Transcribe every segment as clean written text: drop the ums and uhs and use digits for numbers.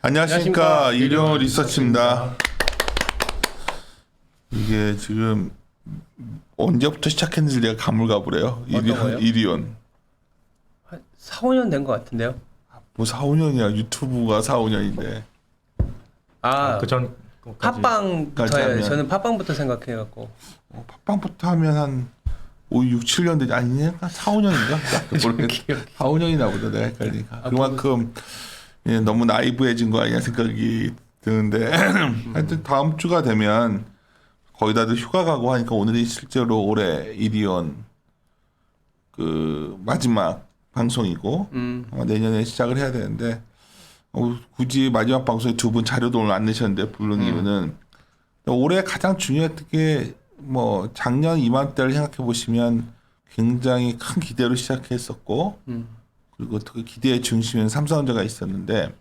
안녕하십니까. 일용 리서치입니다. 이게 지금 언제부터 시작했는지 내가 가물가물해요. 이리온. 한 4, 5년 된 것 같은데요. 뭐 4, 5년이야. 유튜브가 4, 5년인데. 그전 팟빵부터 저는 팟빵부터 생각해갖고 팟빵부터 하면 한 5, 6, 7년 되지 아니냐? 4, 5년인가? 모르겠어. 4, 5년이나 보다 내가 헷갈리니까. 그만큼 너무 나이브해진 거 아니냐 생각이 드는데 하여튼 다음 주가 되면 거의 다들 휴가 가고 하니까 오늘이 실제로 올해 이리온 그 마지막 방송이고 아마 내년에 시작을 해야 되는데 굳이 마지막 방송에 두 분 자료도 오늘 안 내셨는데 부른 이유는 올해 가장 중요했던 게 뭐 작년 이맘때를 생각해 보시면 굉장히 큰 기대로 시작했었고 그리고 그 기대의 중심에는 삼성전자가 있었는데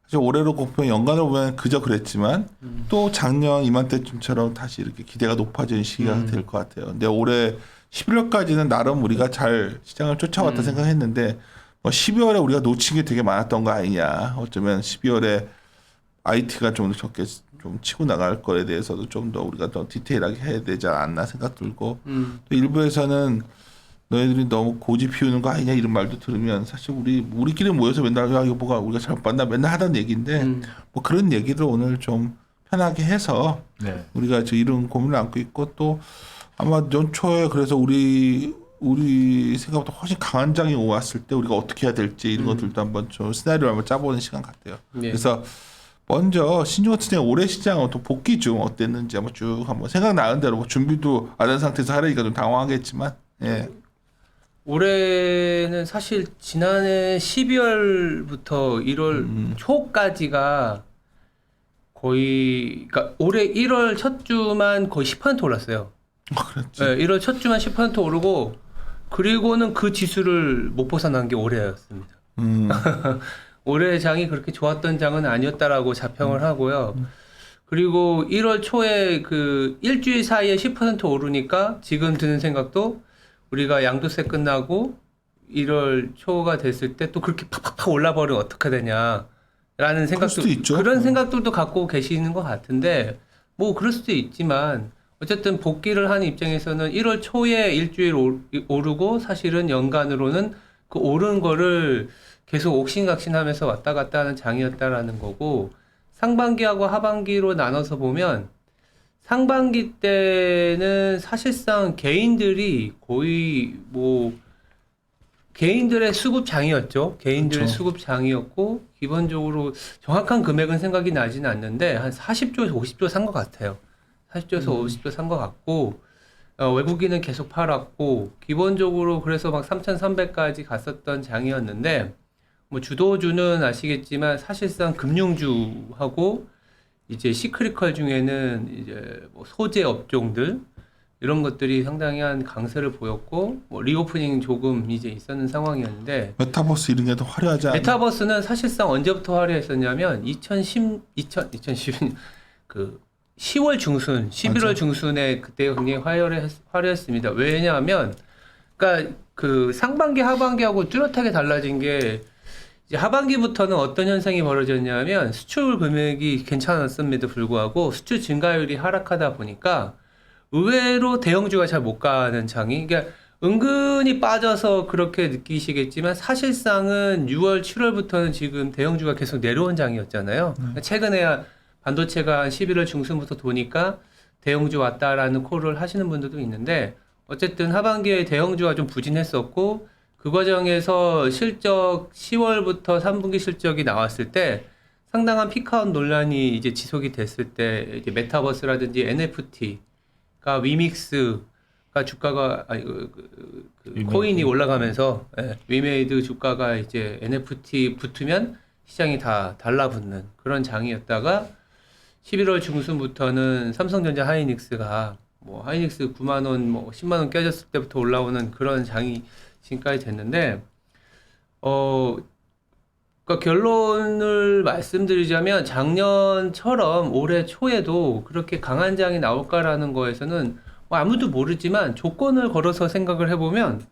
사실 올해로 보면 연간으로 보면 그저 그랬지만 또 작년 이맘때쯤처럼 다시 이렇게 기대가 높아지는 시기가 될 것 같아요. 근데 올해 11월까지는 나름 우리가 잘 시장을 쫓아왔다 생각했는데 뭐 12월에 우리가 놓친 게 되게 많았던 거 아니냐. 어쩌면 12월에 IT가 좀 더 적게 좀 치고 나갈 거에 대해서도 좀 더 우리가 더 디테일하게 해야 되지 않나 생각 들고 또 일부에서는 너희들이 너무 고집 피우는 거 아니냐 이런 말도 들으면 사실 우리끼리 모여서 맨날 야 이거 뭐가 우리가 잘못 봤나 맨날 하던 얘기인데 뭐 그런 얘기를 오늘 좀 편하게 해서 우리가 이런 고민을 안고 있고 또 아마 연초에 그래서 우리 생각보다 훨씬 강한 장이 왔을 때 우리가 어떻게 해야 될지 이런 것들도 한번 좀 시나리오를 한번 짜보는 시간 같아요. 그래서 먼저 신주 같은 경우 올해 시장은 또 복귀 중 어땠는지 한번 쭉 한번 생각나는 대로 뭐 준비도 안 한 상태에서 하려니까 좀 당황하겠지만 예. 올해는 사실 지난해 12월부터 1월 초까지가 거의 그러니까 올해 1월 첫 주만 거의 10% 올랐어요. 그렇지. 네, 1월 첫 주만 10% 오르고 그리고는 그 지수를 못 벗어난 게 올해였습니다. 올해 장이 그렇게 좋았던 장은 아니었다라고 자평을 하고요. 그리고 1월 초에 그 일주일 사이에 10% 오르니까 지금 드는 생각도 우리가 양도세 끝나고 1월 초가 됐을 때 또 그렇게 팍팍팍 올라버리면 어떻게 되냐라는 생각도 있죠. 그런 생각들도 갖고 계시는 것 같은데 뭐 그럴 수도 있지만 어쨌든 복귀를 하는 입장에서는 1월 초에 일주일 오르고 사실은 연간으로는 그 오른 거를 계속 옥신각신하면서 왔다 갔다 하는 장이었다라는 거고 상반기하고 하반기로 나눠서 보면 상반기 때는 사실상 개인들이 거의 뭐 개인들의 수급장이었죠. 개인들의 그렇죠. 수급장이었고 기본적으로 정확한 금액은 생각이 나지는 않는데 한 40조에서 50조 산 것 같아요. 40조에서 50조 산 것 같고 외국인은 계속 팔았고 기본적으로 그래서 막 3,300까지 갔었던 장이었는데 뭐 주도주는 아시겠지만 사실상 금융주하고 이제 시크릿컬 중에는 이제 뭐 소재 업종들 이런 것들이 상당히 한 강세를 보였고 뭐 리오프닝 조금 이제 있었는 상황이었는데 메타버스 이런 게 더 화려하지 않아요? 메타버스는 사실상 언제부터 화려했었냐면 2010 그 10월 중순, 11월 맞아. 중순에 그때 굉장히 화려했습니다. 왜냐하면 그러니까 그 상반기 하반기하고 뚜렷하게 달라진 게 이제 하반기부터는 어떤 현상이 벌어졌냐면 수출 금액이 괜찮았음에도 불구하고 수출 증가율이 하락하다 보니까 의외로 대형주가 잘 못 가는 장이 그러니까 은근히 빠져서 그렇게 느끼시겠지만 사실상은 6월, 7월부터는 지금 대형주가 계속 내려온 장이었잖아요. 그러니까 최근에 반도체가 한 11월 중순부터 도니까 대형주 왔다라는 콜을 하시는 분들도 있는데 어쨌든 하반기에 대형주가 좀 부진했었고 그 과정에서 실적 10월부터 3분기 실적이 나왔을 때 상당한 피크아웃 논란이 이제 지속이 됐을 때 이제 메타버스라든지 NFT가 위믹스가 주가가 코인이 올라가면서 위메이드 주가가 이제 NFT 붙으면 시장이 다 달라붙는 그런 장이었다가 11월 중순부터는 삼성전자 하이닉스가 뭐 하이닉스 9만 원, 뭐 10만 원 깨졌을 때부터 올라오는 그런 장이 지금까지 됐는데, 그러니까 결론을 말씀드리자면 작년처럼 올해 초에도 그렇게 강한 장이 나올까라는 거에서는 뭐 아무도 모르지만 조건을 걸어서 생각을 해보면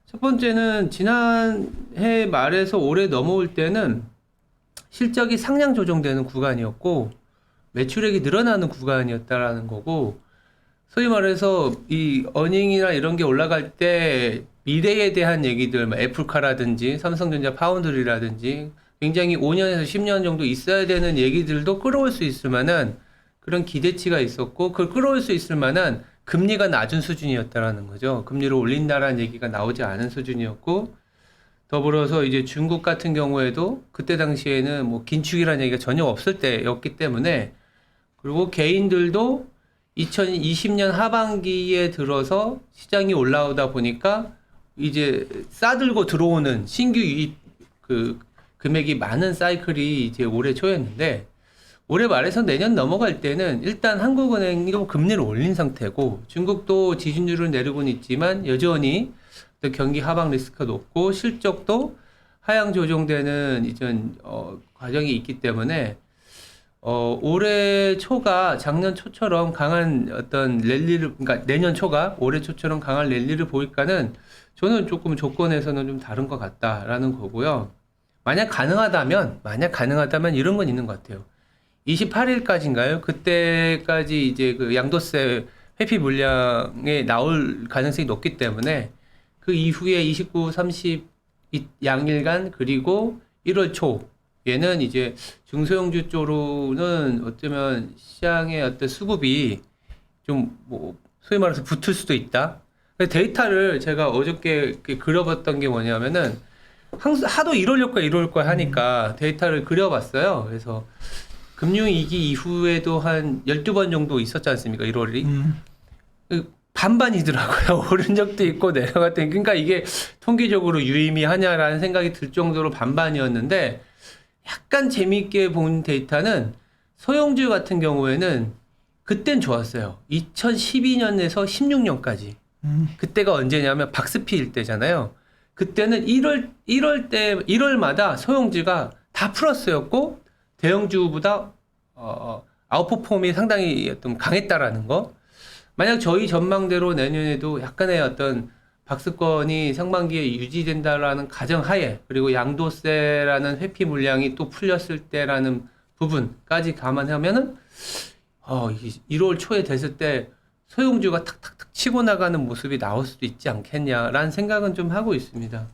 첫 번째는 지난해 말에서 올해 넘어올 때는 실적이 상향 조정되는 구간이었고 매출액이 늘어나는 구간이었다라는 거고 소위 말해서 이 어닝이나 이런 게 올라갈 때 미래에 대한 얘기들, 뭐 애플카라든지 삼성전자 파운드리라든지 굉장히 5년에서 10년 정도 있어야 되는 얘기들도 끌어올 수 있을 만한 그런 기대치가 있었고 그걸 끌어올 수 있을 만한 금리가 낮은 수준이었다라는 거죠. 금리를 올린다라는 얘기가 나오지 않은 수준이었고 더불어서 이제 중국 같은 경우에도 그때 당시에는 뭐 긴축이라는 얘기가 전혀 없을 때였기 때문에 그리고 개인들도 2020년 하반기에 들어서 시장이 올라오다 보니까 이제 싸들고 들어오는 신규 유입 그 금액이 많은 사이클이 이제 올해 초였는데 올해 말에서 내년 넘어갈 때는 일단 한국은행이 금리를 올린 상태고 중국도 지준율을 내리고는 있지만 여전히 또 경기 하방 리스크가 높고 실적도 하향 조정되는 이전 과정이 있기 때문에 올해 초가 작년 초처럼 강한 어떤 랠리를 그러니까 내년 초가 올해 초처럼 강한 랠리를 보일까는 저는 조금 조건에서는 좀 다른 것 같다라는 거고요. 만약 가능하다면 이런 건 있는 것 같아요. 28일까지인가요? 그때까지 이제 그 양도세 회피 물량에 나올 가능성이 높기 때문에 그 이후에 29, 30 양일간 그리고 1월 초에는 이제 중소형주 쪽으로는 어쩌면 시장의 어떤 수급이 좀 뭐 소위 말해서 붙을 수도 있다. 데이터를 제가 어저께 이렇게 그려봤던 게 뭐냐면은 항상 하도 이럴 거야 하니까 데이터를 그려봤어요. 그래서 금융위기 이후에도 한 12번 정도 있었지 않습니까? 1월이. 반반이더라고요. 오른 적도 있고 내려갔던. 그러니까 이게 통계적으로 유의미하냐라는 생각이 들 정도로 반반이었는데 약간 재미있게 본 데이터는 소형주 같은 경우에는 그땐 좋았어요. 2012년에서 16년까지. 그때가 언제냐면 박스피일 때잖아요. 그때는 1월마다 소형주가 다 플러스였고 대형주보다 아웃퍼폼이 상당히 좀 강했다라는 거. 만약 저희 전망대로 내년에도 약간의 어떤 박스권이 상반기에 유지된다라는 가정하에 그리고 양도세라는 회피 물량이 또 풀렸을 때라는 부분까지 감안하면은 1월 초에 됐을 때 소형주가 탁탁탁 치고 나가는 모습이 나올 수도 있지 않겠냐라는 생각은 좀 하고 있습니다.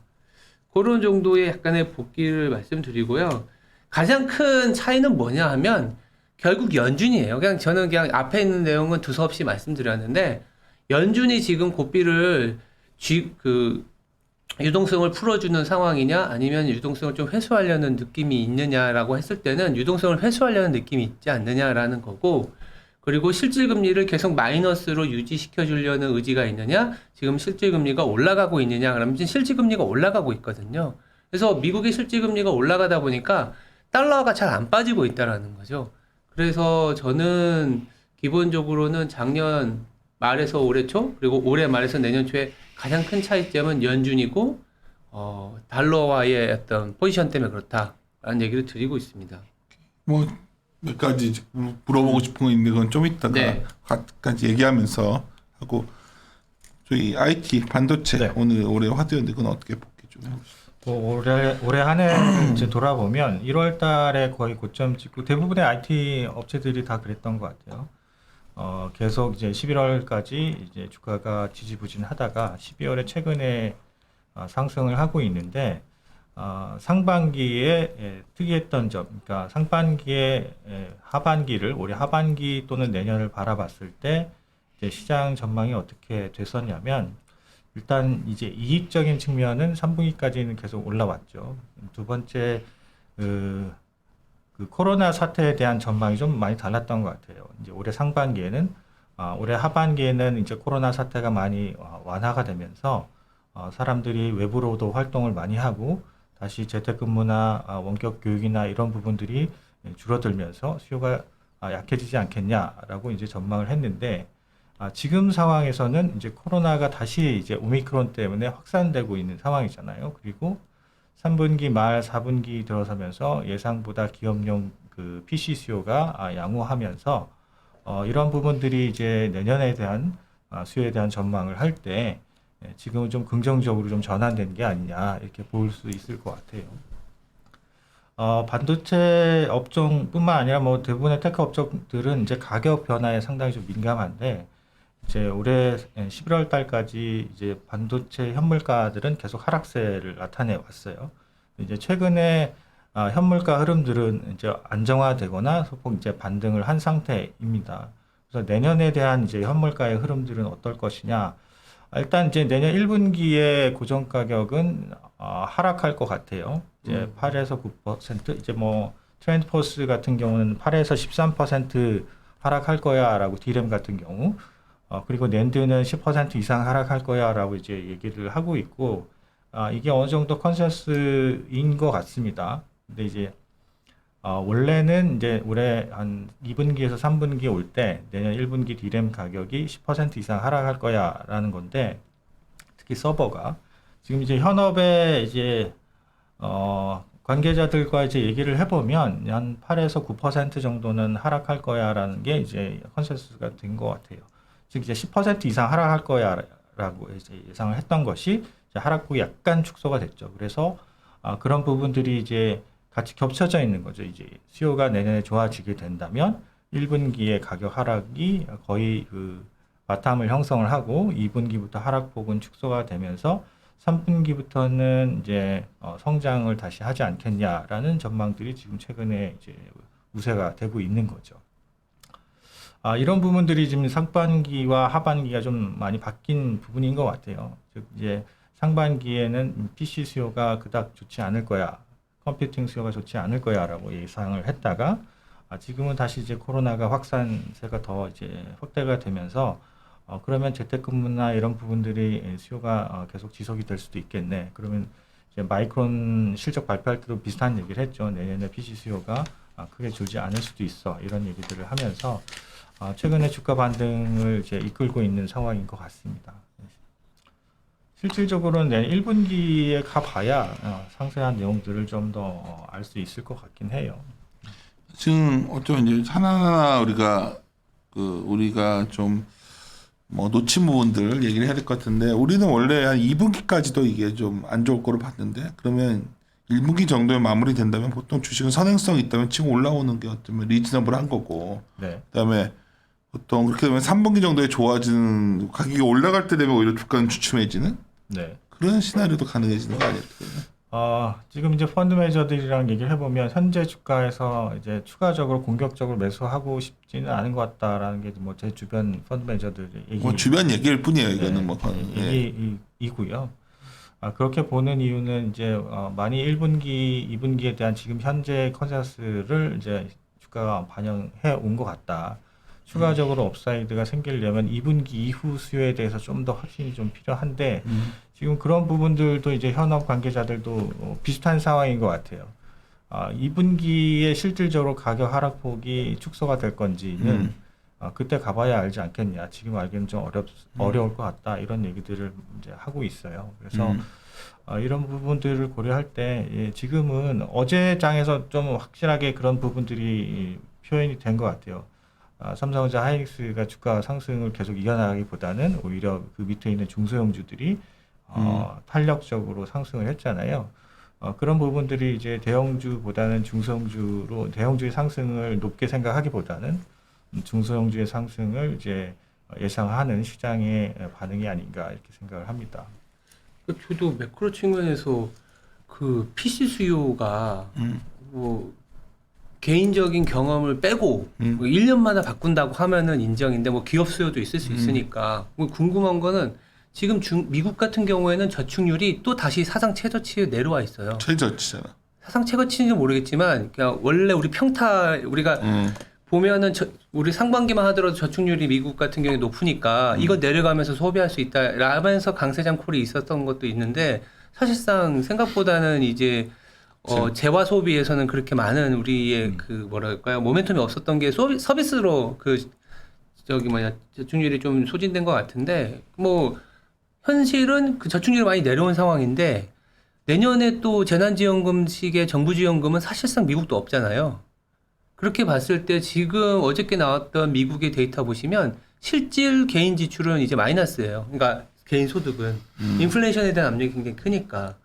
그런 정도의 약간의 복귀를 말씀드리고요. 가장 큰 차이는 뭐냐 하면 결국 연준이에요. 저는 그냥 앞에 있는 내용은 두서없이 말씀드렸는데 연준이 지금 고삐를 유동성을 풀어주는 상황이냐 아니면 유동성을 좀 회수하려는 느낌이 있느냐라고 했을 때는 유동성을 회수하려는 느낌이 있지 않느냐라는 거고 그리고 실질금리를 계속 마이너스로 유지시켜 주려는 의지가 있느냐 지금 실질금리가 올라가고 있느냐 그러면 지금 실질금리가 올라가고 있거든요. 그래서 미국의 실질금리가 올라가다 보니까 달러가 잘 안 빠지고 있다라는 거죠. 그래서 저는 기본적으로는 작년 말에서 올해 초 그리고 올해 말에서 내년 초에 가장 큰 차이점은 연준이고 달러와의 어떤 포지션 때문에 그렇다라는 얘기를 드리고 있습니다. 뭐 몇 가지 물어보고 싶은 거 있는 건 좀 이따가 네. 같이 얘기하면서 하고 저희 IT 반도체 네. 오늘 올해 화두였는데 그건 어떻게 복귀 좀 해보시죠. 올해 한 해 이제 돌아보면 1월 달에 거의 고점 찍고 대부분의 IT 업체들이 다 그랬던 것 같아요. 계속 이제 11월까지 이제 주가가 지지부진하다가 12월에 최근에 상승을 하고 있는데 상반기에 특이했던 점, 그러니까 상반기에 하반기를 올해 하반기 또는 내년을 바라봤을 때 이제 시장 전망이 어떻게 됐었냐면 일단 이제 이익적인 측면은 3분기까지는 계속 올라왔죠. 두 번째 그 코로나 사태에 대한 전망이 좀 많이 달랐던 것 같아요. 이제 올해 상반기에는 올해 하반기에는 이제 코로나 사태가 많이 완화가 되면서 사람들이 외부로도 활동을 많이 하고 다시 재택근무나 원격 교육이나 이런 부분들이 줄어들면서 수요가 약해지지 않겠냐라고 이제 전망을 했는데 지금 상황에서는 이제 코로나가 다시 이제 오미크론 때문에 확산되고 있는 상황이잖아요. 그리고 3분기 말 4분기 들어서면서 예상보다 기업용 그 PC 수요가 양호하면서 이런 부분들이 이제 내년에 대한 수요에 대한 전망을 할 때 지금은 좀 긍정적으로 좀 전환된 게 아니냐 이렇게 볼 수 있을 것 같아요. 반도체 업종뿐만 아니라 뭐 대부분의 테크 업종들은 이제 가격 변화에 상당히 좀 민감한데 이제 올해 11월 달까지 이제 반도체 현물가들은 계속 하락세를 나타내 왔어요. 이제 최근에 현물가 흐름들은 이제 안정화되거나 소폭 이제 반등을 한 상태입니다. 그래서 내년에 대한 이제 현물가의 흐름들은 어떨 것이냐? 일단 이제 내년 1분기에 고정 가격은 하락할 것 같아요. 이제 8에서 9% 이제 뭐 트렌드포스 같은 경우는 8에서 13% 하락할 거야라고 디램 같은 경우 그리고 낸드는 10% 이상 하락할 거야라고 이제 얘기를 하고 있고 이게 어느 정도 컨센서스인 것 같습니다. 근데 이제 원래는 이제 올해 한 2분기에서 3분기 올 때 내년 1분기 디램 가격이 10% 이상 하락할 거야라는 건데 특히 서버가 지금 이제 현업에 이제 관계자들과 이제 얘기를 해보면 한 8에서 9% 정도는 하락할 거야라는 게 이제 컨센서스가 된 것 같아요. 즉 이제 10% 이상 하락할 거야라고 이제 예상을 했던 것이 이제 하락폭이 약간 축소가 됐죠. 그래서 그런 부분들이 이제 같이 겹쳐져 있는 거죠. 이제 수요가 내년에 좋아지게 된다면 1분기의 가격 하락이 거의 그 바텀을 형성을 하고 2분기부터 하락폭은 축소가 되면서 3분기부터는 이제 성장을 다시 하지 않겠냐라는 전망들이 지금 최근에 이제 우세가 되고 있는 거죠. 이런 부분들이 지금 상반기와 하반기가 좀 많이 바뀐 부분인 것 같아요. 즉 이제 상반기에는 PC 수요가 그닥 좋지 않을 거야. 컴퓨팅 수요가 좋지 않을 거야라고 예상을 했다가 지금은 다시 이제 코로나가 확산세가 더 이제 확대가 되면서 그러면 재택근무나 이런 부분들이 수요가 계속 지속이 될 수도 있겠네. 그러면 이제 마이크론 실적 발표할 때도 비슷한 얘기를 했죠. 내년에 PC 수요가 크게 줄지 않을 수도 있어. 이런 얘기들을 하면서 최근에 주가 반등을 이제 이끌고 있는 상황인 것 같습니다. 실질적으로는 내년 1분기에 가봐야 상세한 내용들을 좀 더 알 수 있을 것 같긴 해요. 지금 어쩌면 이제 하나하나 우리가 좀 뭐 놓친 부분들 얘기를 해야 될 것 같은데 우리는 원래 한 2분기까지도 이게 좀 안 좋을 거로 봤는데 그러면 1분기 정도에 마무리된다면 보통 주식은 선행성이 있다면 치고 올라오는 게 어쩌면 리즈너블한 거고 네. 그다음에 보통 그렇게 되면 3분기 정도에 좋아지는 가격이 올라갈 때 되면 오히려 주가는 주춤해지는 네. 그런 시나리오도 가능해지는 거 아니에요? 지금 이제 펀드 매니저들이랑 얘기를 해보면 현재 주가에서 이제 추가적으로 공격적으로 매수하고 싶지는 않은 것 같다라는 게 뭐 제 주변 펀드 매니저들 얘기. 뭐 주변 얘기일 뿐이에요. 이거는 네, 뭐 얘기이고요. 그렇게 보는 이유는 이제 많이 1분기, 2분기에 대한 지금 현재 컨센서스를 이제 주가가 반영해 온 것 같다. 추가적으로 업사이드가 생기려면 2분기 이후 수요에 대해서 좀 더 확신이 좀 필요한데 지금 그런 부분들도 이제 현업 관계자들도 비슷한 상황인 것 같아요. 2분기에 실질적으로 가격 하락폭이 축소가 될 건지는 그때 가봐야 알지 않겠냐. 지금 알기는 좀 어려울 것 같다. 이런 얘기들을 이제 하고 있어요. 그래서 이런 부분들을 고려할 때 지금은 어제 장에서 좀 확실하게 그런 부분들이 표현이 된 것 같아요. 삼성전자 하이닉스가 주가 상승을 계속 이어나가기보다는 오히려 그 밑에 있는 중소형주들이 탄력적으로 상승을 했잖아요. 그런 부분들이 이제 대형주보다는 중소형주로 대형주의 상승을 높게 생각하기보다는 중소형주의 상승을 이제 예상하는 시장의 반응이 아닌가 이렇게 생각을 합니다. 저도 매크로 측면에서 그 PC 수요가 뭐 개인적인 경험을 빼고 뭐 1년마다 바꾼다고 하면은 인정인데 뭐 기업 수요도 있을 수 있으니까 뭐 궁금한 거는 지금 미국 같은 경우에는 저축률이 또 다시 사상 최저치에 내려와 있어요. 최저치잖아. 사상 최저치인지 모르겠지만 그냥 원래 우리 평타 우리가 보면은 우리 상반기만 하더라도 저축률이 미국 같은 경우에 높으니까 이거 내려가면서 소비할 수 있다 라면서 강세장 콜이 있었던 것도 있는데 사실상 생각보다는 이제 재화 소비에서는 그렇게 많은 우리의 그 뭐랄까요 모멘텀이 없었던 게 서비스로 그 저축률이 좀 소진된 것 같은데 뭐 현실은 그 저축률이 많이 내려온 상황인데 내년에 또 재난지원금식의 정부지원금은 사실상 미국도 없잖아요. 그렇게 봤을 때 지금 어저께 나왔던 미국의 데이터 보시면 실질 개인 지출은 이제 마이너스예요. 그러니까 개인 소득은 인플레이션에 대한 압력이 굉장히 크니까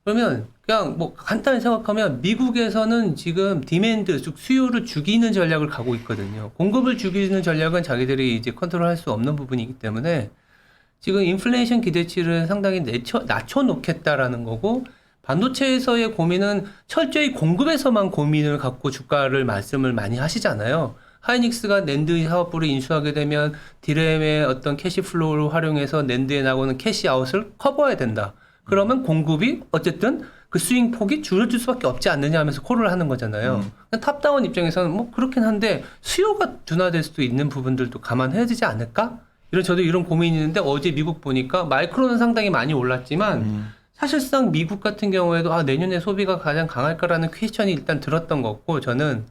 그러면 그냥 뭐 간단히 생각하면 미국에서는 지금 디맨드, 즉 수요를 죽이는 전략을 가고 있거든요. 공급을 죽이는 전략은 자기들이 이제 컨트롤할 수 없는 부분이기 때문에 지금 인플레이션 기대치를 상당히 낮춰놓겠다라는 거고, 반도체에서의 고민은 철저히 공급에서만 고민을 갖고 주가를 말씀을 많이 하시잖아요. 하이닉스가 낸드 사업부를 인수하게 되면 디램의 어떤 캐시플로우를 활용해서 낸드에 나오는 캐시아웃을 커버해야 된다. 그러면 공급이 어쨌든 그 스윙 폭이 줄어들 수밖에 없지 않느냐 하면서 콜을 하는 거잖아요. 탑다운 입장에서는 뭐 그렇긴 한데 수요가 둔화될 수도 있는 부분들도 감안해야 되지 않을까? 저도 이런 고민이 있는데 어제 미국 보니까 마이크론은 상당히 많이 올랐지만 사실상 미국 같은 경우에도 내년에 소비가 가장 강할까라는 퀘스천이 일단 들었던 것 같고, 저는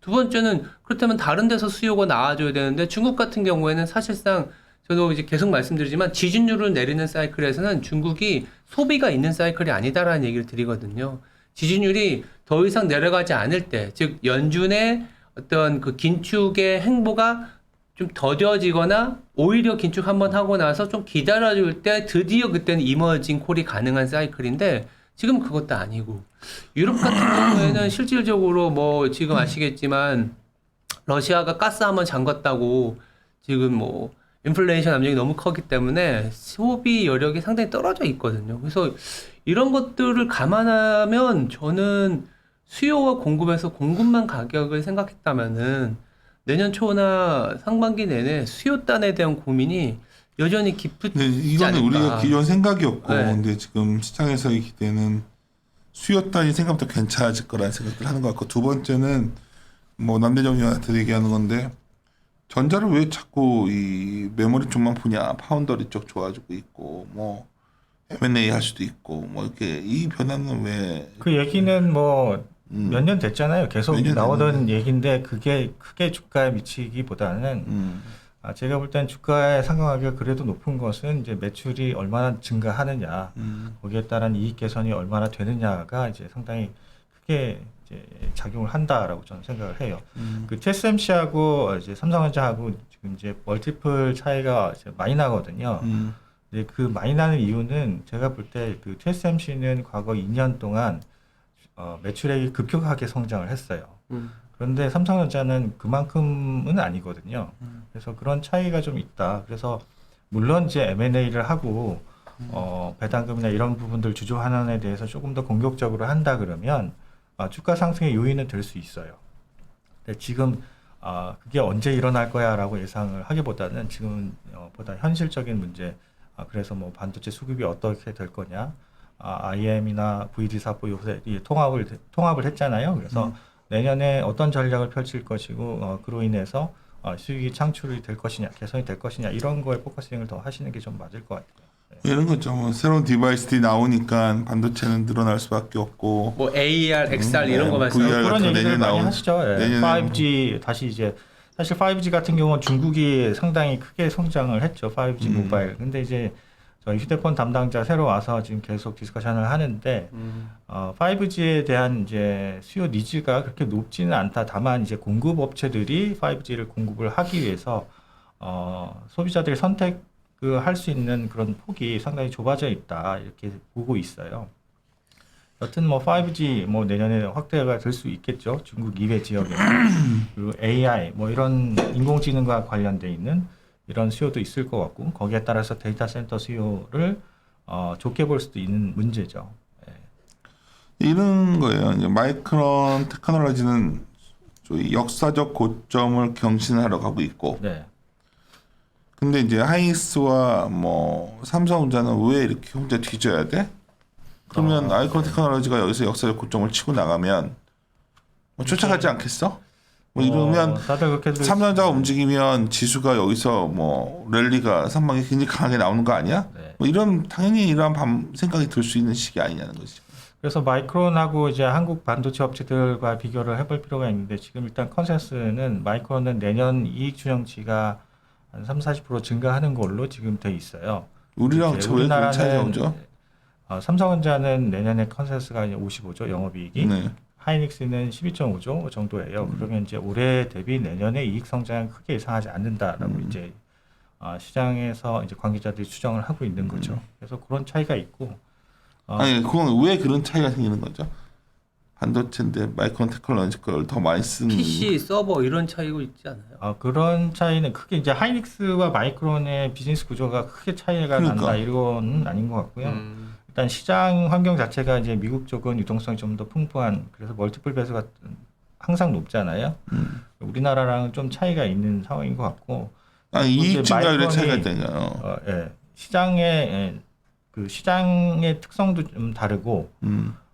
두 번째는 그렇다면 다른 데서 수요가 나와줘야 되는데 중국 같은 경우에는 사실상 저도 이제 계속 말씀드리지만 지준율을 내리는 사이클에서는 중국이 소비가 있는 사이클이 아니다라는 얘기를 드리거든요. 지준율이 더 이상 내려가지 않을 때, 즉 연준의 어떤 그 긴축의 행보가 좀 더뎌지거나 오히려 긴축 한번 하고 나서 좀 기다려줄 때 드디어 그때는 이머징 콜이 가능한 사이클인데 지금 그것도 아니고, 유럽 같은 경우에는 실질적으로 뭐 지금 아시겠지만 러시아가 가스 한번 잠갔다고 지금 뭐 인플레이션 압력이 너무 컸기 때문에 소비 여력이 상당히 떨어져 있거든요. 그래서 이런 것들을 감안하면 저는 수요와 공급에서 공급만 가격을 생각했다면은 내년 초나 상반기 내내 수요단에 대한 고민이 여전히 깊지 네, 이거는 않을까. 우리가 기존 생각이었고, 네. 근데 지금 시장에서의 기대는 수요단이 생각보다 괜찮아질 거라는 생각을 하는 것 같고, 두 번째는 뭐 남대정 의원한테 얘기하는 건데, 전자를 왜 자꾸 이 메모리 쪽만 보냐, 파운더리 쪽 좋아지고 있고, 뭐 M&A 할 수도 있고, 뭐 이렇게 이 변화는 왜? 그 얘기는 뭐 몇 년 됐잖아요. 계속 몇년 나오던 됐는데. 얘기인데 그게 크게 주가에 미치기보다는 제가 볼 땐 주가의 상승하기가 그래도 높은 것은 이제 매출이 얼마나 증가하느냐, 거기에 따른 이익 개선이 얼마나 되느냐가 이제 상당히 크게 이제 작용을 한다라고 저는 생각을 해요. 그 TSMC하고 이제 삼성전자하고 지금 이제 멀티플 차이가 이제 많이 나거든요. 이제 그 많이 나는 이유는 제가 볼 때 그 TSMC는 과거 2년 동안 매출액이 급격하게 성장을 했어요. 그런데 삼성전자는 그만큼은 아니거든요. 그래서 그런 차이가 좀 있다. 그래서 물론 이제 M&A를 하고 배당금이나 이런 부분들 주주환원에 대해서 조금 더 공격적으로 한다 그러면 주가 상승의 요인은 될 수 있어요. 근데 지금 그게 언제 일어날 거야라고 예상을 하기보다는 지금은 보다 현실적인 문제. 그래서 뭐 반도체 수급이 어떻게 될 거냐. IM이나 VD4 요새 통합을 했잖아요. 그래서 내년에 어떤 전략을 펼칠 것이고 그로 인해서 수익이 창출이 될 것이냐, 개선이 될 것이냐 이런 거에 포커싱을 더 하시는 게 좀 맞을 것 같아요. 이런 거죠. 뭐 새로운 디바이스들이 나오니까 반도체는 늘어날 수밖에 없고, 뭐 AR, XR 이런 거 VR 말씀하시죠? 그런 같은 얘기를 내년에 많이 나온- 하시죠. 예. 내년에 5G 다시 이제 사실 5G 같은 경우는 중국이 상당히 크게 성장을 했죠. 5G 모바일. 근데 이제 저희 휴대폰 담당자 새로 와서 지금 계속 디스커션을 하는데 5G에 대한 이제 수요 니즈가 그렇게 높지는 않다. 다만 이제 공급 업체들이 5G를 공급을 하기 위해서 소비자들이 선택을 할 수 있는 그런 폭이 상당히 좁아져 있다. 이렇게 보고 있어요. 여튼 뭐 5G 뭐 내년에 확대가 될 수 있겠죠. 중국 이외 지역에. 그리고 AI 뭐 이런 인공지능과 관련돼 있는 이런 수요도 있을 것 같고, 거기에 따라서 데이터 센터 수요를 좋게 볼 수도 있는 문제죠. 이런 거예요. 이제 마이크론 테크놀로지는 저희 역사적 고점을 경신하러 가고 있고, 네. 근데 이제 하이닉스와 뭐 삼성전자는 왜 이렇게 혼자 뒤져야 돼? 그러면 마이크론 테크놀로지가 여기서 역사적 고점을 치고 나가면 뭐 쫓아가지 않겠어? 뭐 이러면 다들 그렇게 삼성전자가 움직이면 지수가 여기서 뭐 랠리가 상방에 굉장히 강하게 나오는 거 아니야? 네. 뭐 이런 당연히 이러한 생각이 들 수 있는 시기 아니냐는 거지. 그래서 마이크론하고 이제 한국 반도체 업체들과 비교를 해볼 필요가 있는데, 지금 일단 컨센서스는 마이크론은 내년 이익 추정치가 한 30-40% 증가하는 걸로 지금 돼 있어요. 우리랑 이제 저왜 그런 차이가 오죠? 삼성전자는 내년에 컨센서스가 55조 영업이익이, 네. 하이닉스는 12.5조 정도예요. 그러면 이제 올해 대비 내년에 이익 성장은 크게 예상하지 않는다라고 이제 시장에서 이제 관계자들이 추정을 하고 있는 거죠. 그래서 그런 차이가 있고, 아니 그건 왜 그런 차이가 생기는 거죠? 반도체인데 마이크론 테크놀로지 걸 더 많이 쓰는 PC 서버 이런 차이가 있지 않아요? 그런 차이는 크게 이제 하이닉스와 마이크론의 비즈니스 구조가 크게 차이가 그러니까. 난다 이건 아닌 것 같고요. 일단 시장 환경 자체가 이제 미국 쪽은 유동성이 좀 더 풍부한 그래서 멀티플 배수가 항상 높잖아요. 우리나라랑은 좀 차이가 있는 상황인 것 같고. 아니 이제 이익 증가율의 마이크론이, 차이가 있잖아요. 예, 그 시장의 특성도 좀 다르고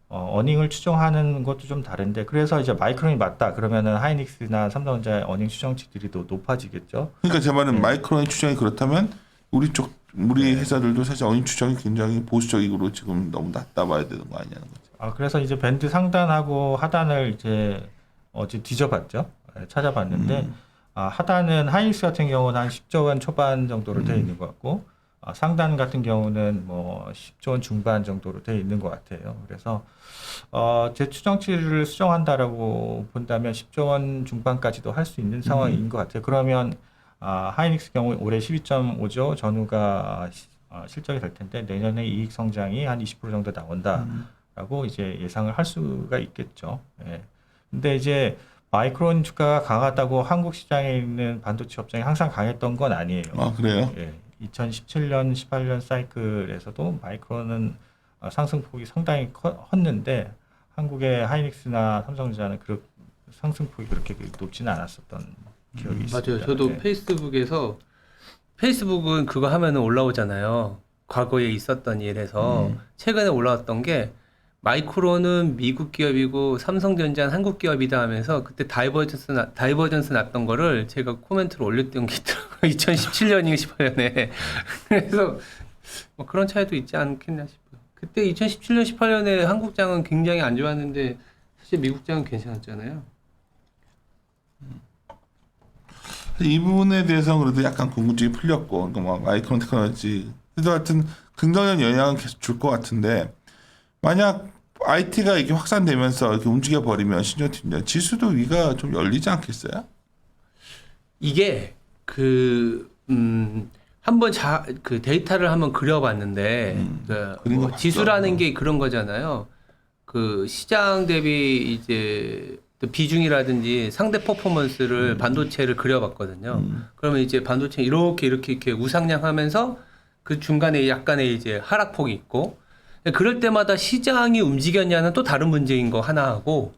어닝을 추정하는 것도 좀 다른데 그래서 이제 마이크론이 맞다 그러면은 하이닉스나 삼성전자의 어닝 추정치들이 더 높아지겠죠. 그러니까 제 말은 네. 마이크론의 추정이 그렇다면 우리 회사들도 사실 어닝 추정이 굉장히 보수적으로 지금 너무 낮다 봐야 되는 거 아니냐는 거죠. 그래서 이제 밴드 상단하고 하단을 이제 어제 뒤져봤죠. 찾아봤는데 하단은 하이닉스 같은 경우는 한 10조 원 초반 정도로 되어 있는 것 같고 상단 같은 경우는 뭐 10조 원 중반 정도로 되어 있는 것 같아요. 그래서 제 추정치를 수정한다라고 본다면 10조 원 중반까지도 할 수 있는 상황인 것 같아요. 그러면 하이닉스 경우 올해 12.5조 전후가 실적이 될 텐데 내년에 이익 성장이 한 20% 정도 나온다라고 이제 예상을 할 수가 있겠죠. 예. 근데 이제 마이크론 주가가 강하다고 한국 시장에 있는 반도체 업종이 항상 강했던 건 아니에요. 아 그래요? 예. 2017년, 18년 사이클에서도 마이크론은 상승폭이 상당히 컸는데 한국의 하이닉스나 삼성전자는 그 상승폭이 그렇게 높지는 않았었던 기억이 있습니다. 맞아요. 저도 네. 페이스북은 그거 하면은 올라오잖아요. 과거에 있었던 일에서 최근에 올라왔던 게 마이크론은 미국 기업이고 삼성전자는 한국 기업이다 하면서 그때 다이버전스 났던 거를 제가 코멘트로 올렸던 게 있더라고요. 2017년인가 18년에. 그래서 뭐 그런 차이도 있지 않겠나 싶어요. 그때 2017년 18년에 한국장은 굉장히 안 좋았는데 사실 미국장은 괜찮았잖아요. 이 부분에 대해서는 그래도 약간 궁금증이 풀렸고, 그러니까 뭐 마이크론 테크놀로지 그래도 하여튼 긍정적인 영향은 계속 줄 것 같은데 만약 IT가 이렇게 확산되면서 이렇게 움직여 버리면 신조팀장 지수도 위가 좀 열리지 않겠어요? 이게 한번 그 데이터를 한번 그려봤는데 그린 거 뭐 봤죠. 지수라는 게 그런 거잖아요. 그 시장 대비 이제 또 비중이라든지 상대 퍼포먼스를 반도체를 그려봤거든요. 그러면 이제 반도체 이렇게 우상향하면서 그 중간에 약간의 이제 하락폭이 있고 그럴 때마다 시장이 움직였냐는 또 다른 문제인 거 하나 하고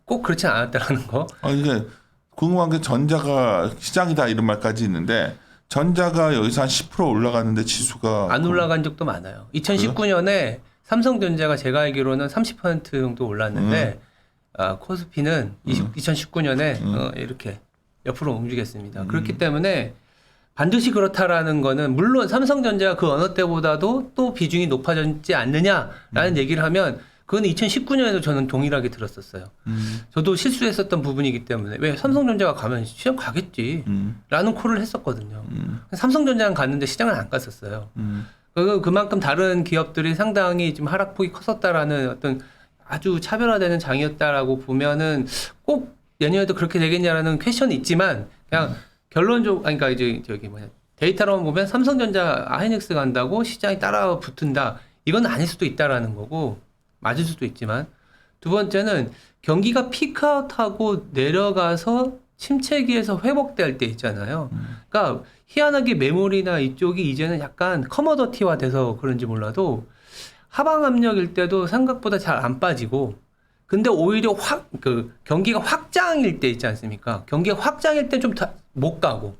꼭 그렇지 않았다라는 거. 이게 궁금한 게 전자가 시장이다 이런 말까지 있는데 전자가 여기서 한 10% 올라갔는데 지수가 안 올라간 적도 많아요. 2019년에 삼성전자가 제가 알기로는 30% 정도 올랐는데 코스피는 2019년에 이렇게 옆으로 움직였습니다. 그렇기 때문에 반드시 그렇다라는 거는 물론 삼성전자가 그 어느 때보다도 또 비중이 높아졌지 않느냐라는 얘기를 하면 그건 2019년에도 저는 동일하게 들었었어요. 저도 실수했었던 부분이기 때문에 왜 삼성전자가 가면 시장 가겠지 라는 콜을 했었거든요. 삼성전자는 갔는데 시장을 안 갔었어요. 그만큼 다른 기업들이 상당히 좀 하락폭이 컸었다라는 어떤 아주 차별화되는 장이었다라고 보면은 꼭 내년에도 그렇게 되겠냐라는 퀘션이 있지만 그냥 결론적으로 그러니까 이제 데이터로만 보면 삼성전자 하이닉스 간다고 시장이 따라 붙은다 이건 아닐 수도 있다라는 거고 맞을 수도 있지만 두 번째는 경기가 피크아웃하고 내려가서 침체기에서 회복될 때 있잖아요. 그러니까 희한하게 메모리나 이쪽이 이제는 약간 커머더티화 돼서 그런지 몰라도 하방 압력일 때도 생각보다 잘 안 빠지고 근데 오히려 경기가 확장일 때 있지 않습니까? 경기가 확장일 때 좀 못 가고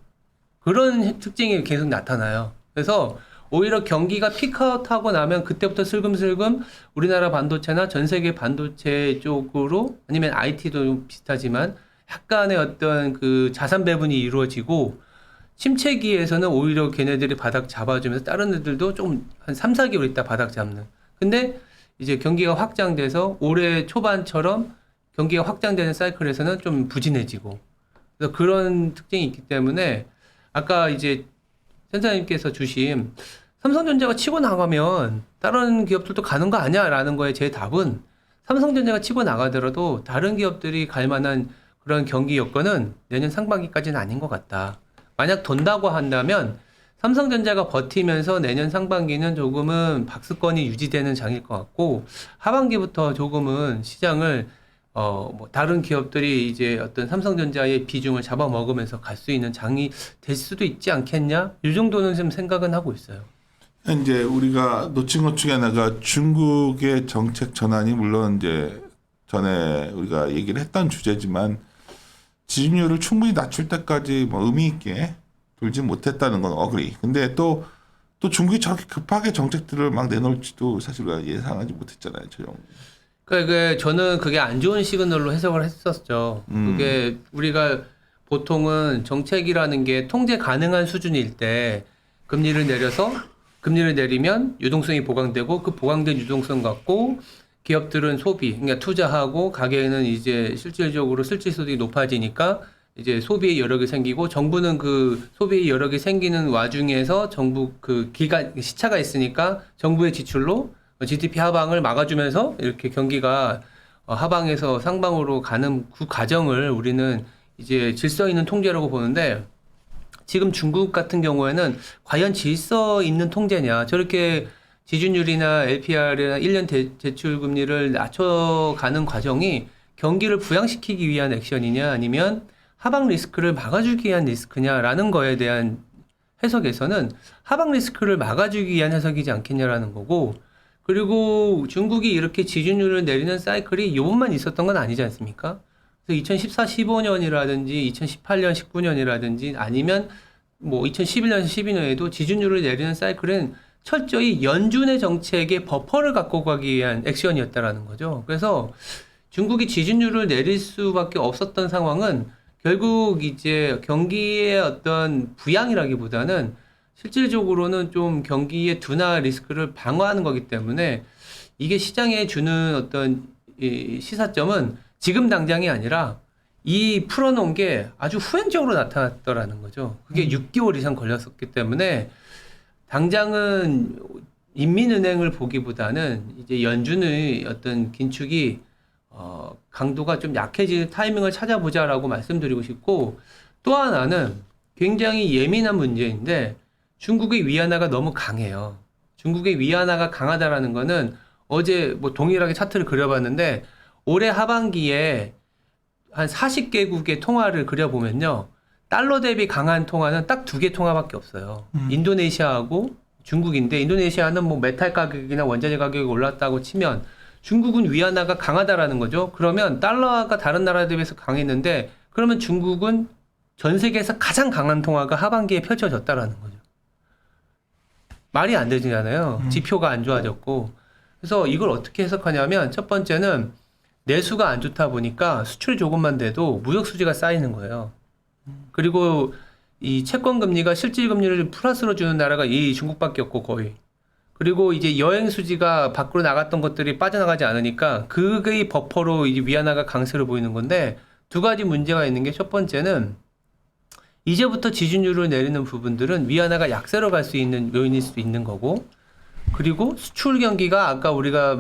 그런 특징이 계속 나타나요. 그래서 오히려 경기가 피크아웃하고 나면 그때부터 슬금슬금 우리나라 반도체나 전 세계 반도체 쪽으로 아니면 IT도 비슷하지만 약간의 어떤 그 자산 배분이 이루어지고 침체기에서는 오히려 걔네들이 바닥 잡아주면서 다른 애들도 좀 한 3, 4개월 있다 바닥 잡는. 근데 이제 경기가 확장돼서 올해 초반처럼 경기가 확장되는 사이클에서는 좀 부진해지고 그래서 그런 특징이 있기 때문에 아까 이제 센터님께서 주신 삼성전자가 치고 나가면 다른 기업들도 가는 거 아니야? 라는 거에 제 답은 삼성전자가 치고 나가더라도 다른 기업들이 갈 만한 그런 경기 여건은 내년 상반기까지는 아닌 것 같다. 만약 돈다고 한다면 삼성전자가 버티면서 내년 상반기는 조금은 박스권이 유지되는 장일 것 같고 하반기부터 조금은 시장을 뭐 다른 기업들이 이제 어떤 삼성전자의 비중을 잡아먹으면서 갈 수 있는 장이 될 수도 있지 않겠냐? 이 정도는 좀 생각은 하고 있어요. 이제 우리가 놓친 것 중에 하나가 중국의 정책 전환이 물론 이제 전에 우리가 얘기를 했던 주제지만 지지율을 충분히 낮출 때까지 뭐 의미 있게 돌지 못했다는 건 어그리. 근데 또 중국이 저렇게 급하게 정책들을 막 내놓을지도 사실 우리가 예상하지 못했잖아요, 저 정도. 그러니까 저는 그게 안 좋은 시그널로 해석을 했었죠. 그게 우리가 보통은 정책이라는 게 통제 가능한 수준일 때 금리를 내리면 유동성이 보강되고 그 보강된 유동성 갖고 기업들은 소비, 그러니까 투자하고 가게는 이제 실질적으로 실질소득이 높아지니까 이제 소비의 여력이 생기고 정부는 그 소비의 여력이 생기는 와중에서 정부 그 시차가 있으니까 정부의 지출로 GDP 하방을 막아주면서 이렇게 경기가 하방에서 상방으로 가는 그 과정을 우리는 이제 질서 있는 통제라고 보는데 지금 중국 같은 경우에는 과연 질서 있는 통제냐 저렇게 지준율이나 LPR이나 1년 대출 금리를 낮춰가는 과정이 경기를 부양시키기 위한 액션이냐 아니면 하방 리스크를 막아주기 위한 리스크냐라는 거에 대한 해석에서는 하방 리스크를 막아주기 위한 해석이지 않겠냐라는 거고 그리고 중국이 이렇게 지준율을 내리는 사이클이 이번만 있었던 건 아니지 않습니까? 그래서 2014, 15년이라든지 2018년, 19년이라든지 아니면 뭐 2011년, 12년에도 지준율을 내리는 사이클은 철저히 연준의 정책에 버퍼를 갖고 가기 위한 액션이었다라는 거죠. 그래서 중국이 지준율을 내릴 수밖에 없었던 상황은 결국 이제 경기의 어떤 부양이라기보다는 실질적으로는 좀 경기의 둔화 리스크를 방어하는 거기 때문에 이게 시장에 주는 어떤 이 시사점은 지금 당장이 아니라 이 풀어놓은 게 아주 후행적으로 나타났더라는 거죠. 그게 6개월 이상 걸렸었기 때문에 당장은 인민은행을 보기보다는 이제 연준의 어떤 긴축이 강도가 좀 약해질 타이밍을 찾아보자라고 말씀드리고 싶고 또 하나는 굉장히 예민한 문제인데 중국의 위안화가 너무 강해요. 중국의 위안화가 강하다라는 거는 어제 뭐 동일하게 차트를 그려봤는데 올해 하반기에 한 40개국의 통화를 그려보면요. 달러 대비 강한 통화는 딱 2개 통화밖에 없어요. 인도네시아하고 중국인데 인도네시아는 뭐 메탈 가격이나 원자재 가격이 올랐다고 치면 중국은 위안화가 강하다라는 거죠. 그러면 달러가 다른 나라 대비해서 강했는데 그러면 중국은 전 세계에서 가장 강한 통화가 하반기에 펼쳐졌다라는 거죠. 말이 안 되잖아요. 지표가 안 좋아졌고. 그래서 이걸 어떻게 해석하냐면 첫 번째는 내수가 안 좋다 보니까 수출이 조금만 돼도 무역 수지가 쌓이는 거예요. 그리고 이 채권 금리가 실질 금리를 플러스로 주는 나라가 이 중국밖에 없고 거의. 그리고 이제 여행 수지가 밖으로 나갔던 것들이 빠져나가지 않으니까 그의 버퍼로 이제 위안화가 강세로 보이는 건데 두 가지 문제가 있는 게 첫 번째는 이제부터 지준율을 내리는 부분들은 위안화가 약세로 갈 수 있는 요인일 수도 있는 거고 그리고 수출 경기가 아까 우리가